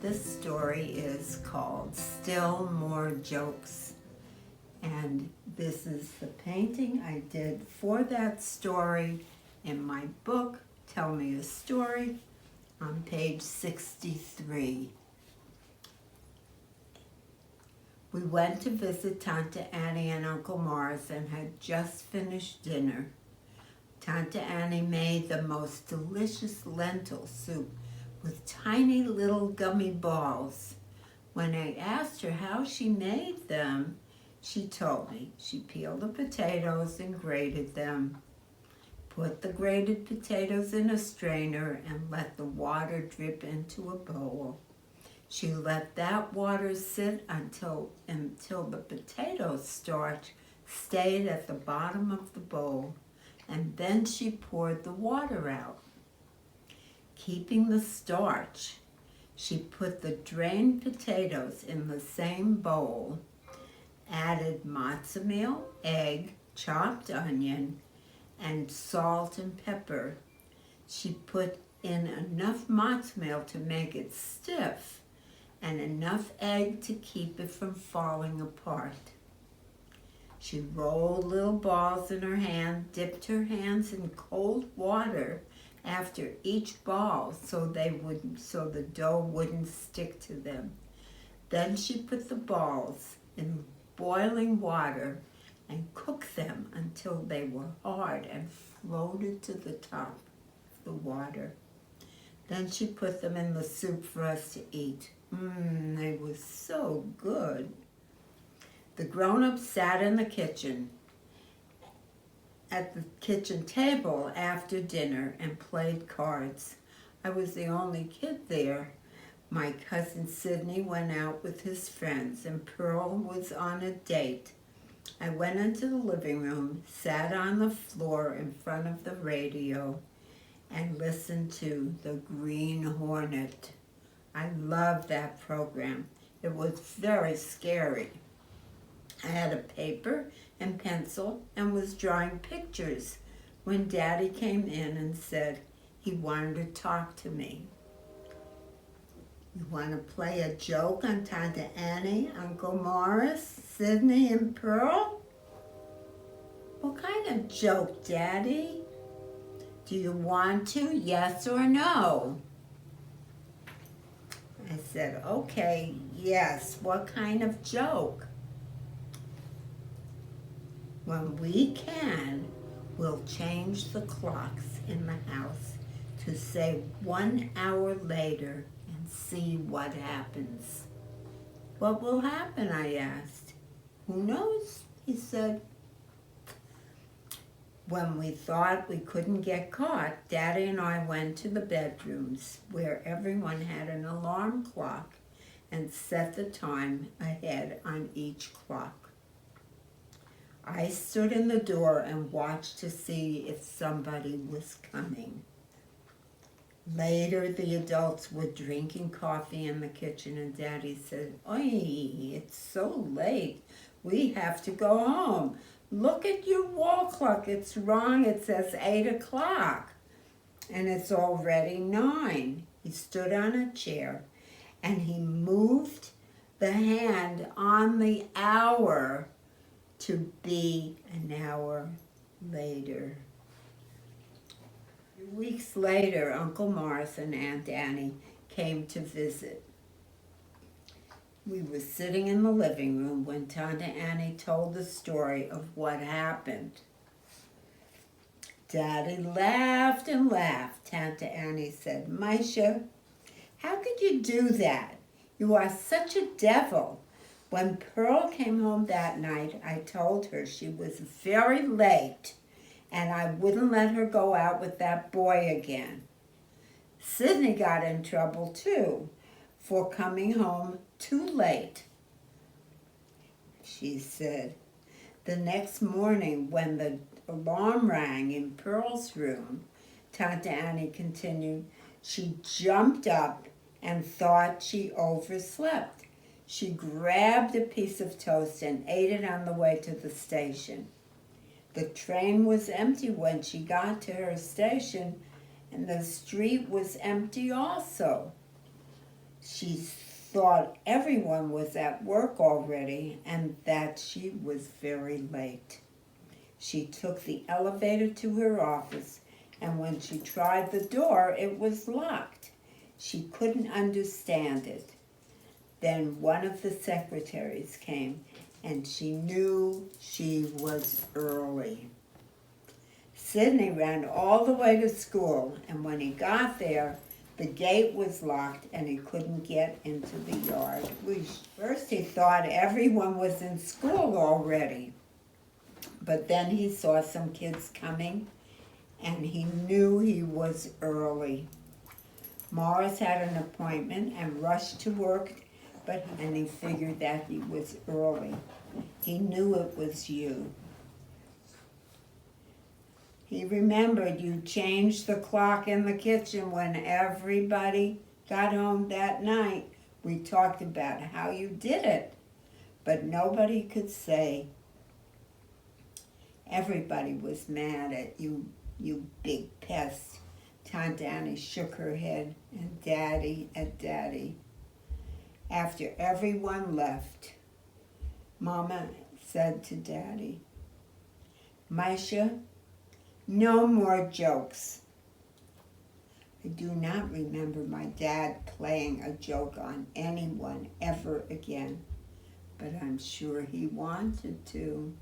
This story is called Still More Jokes. And this is the painting I did for that story in my book, Tell Me a Story, on page 63. We went to visit Tante Annie and Uncle Morris and had just finished dinner. Tante Annie made the most delicious lentil soup with tiny little gummy balls. When I asked her how she made them, she told me she peeled the potatoes and grated them, put the grated potatoes in a strainer and let the water drip into a bowl. She let that water sit until the potato starch stayed at the bottom of the bowl, and then she poured the water out. Keeping the starch, she put the drained potatoes in the same bowl, added matzo meal, egg, chopped onion, and salt and pepper. She put in enough matzo meal to make it stiff and enough egg to keep it from falling apart. She rolled little balls in her hand, dipped her hands in cold water after each ball so the dough wouldn't stick to them. Then she put the balls in boiling water and cooked them until they were hard and floated to the top of the water. Then she put them in the soup for us to eat. They were so good. The grown-ups sat in the kitchen at the kitchen table after dinner and played cards. I was the only kid there. My cousin Sidney went out with his friends and Pearl was on a date. I went into the living room, sat on the floor in front of the radio, and listened to The Green Hornet. I loved that program. It was very scary. I had a paper and pencil and was drawing pictures when Daddy came in and said he wanted to talk to me. You want to play a joke on Tante Annie, Uncle Morris, Sidney, and Pearl? What kind of joke, Daddy? Do you want to, yes or no? I said, okay, yes. What kind of joke? When we can, we'll change the clocks in the house to say 1 hour later and see what happens. What will happen, I asked. Who knows, he said. When we thought we couldn't get caught, Daddy and I went to the bedrooms where everyone had an alarm clock and set the time ahead on each clock. I stood in the door and watched to see if somebody was coming. Later, the adults were drinking coffee in the kitchen and Daddy said, "Oi, it's so late. We have to go home. Look at your wall clock. It's wrong. It says 8 o'clock. And it's already 9. He stood on a chair and he moved the hand on the hour to be an hour later. 2 weeks later, Uncle Morris and Aunt Annie came to visit. We were sitting in the living room when Tante Annie told the story of what happened. Daddy laughed and laughed. Tante Annie said, "Misha, how could you do that? You are such a devil. When Pearl came home that night, I told her she was very late and I wouldn't let her go out with that boy again. Sidney got in trouble too for coming home too late," she said. The next morning, when the alarm rang in Pearl's room, Tante Annie continued, she jumped up and thought she overslept. She grabbed a piece of toast and ate it on the way to the station. The train was empty when she got to her station, and the street was empty also. She thought everyone was at work already and that she was very late. She took the elevator to her office, and when she tried the door, it was locked. She couldn't understand it. Then one of the secretaries came, and she knew she was early. Sidney ran all the way to school, and when he got there, the gate was locked and he couldn't get into the yard. First he thought everyone was in school already, but then he saw some kids coming and he knew he was early. Morris had an appointment and rushed to work, and he figured that he was early. He knew it was you. He remembered you changed the clock in the kitchen when everybody got home that night. We talked about how you did it, but nobody could say. Everybody was mad at you, you big pest. Aunt Annie shook her head, and Daddy at Daddy. After everyone left, Mama said to Daddy, Misha, no more jokes. I do not remember my dad playing a joke on anyone ever again, but I'm sure he wanted to.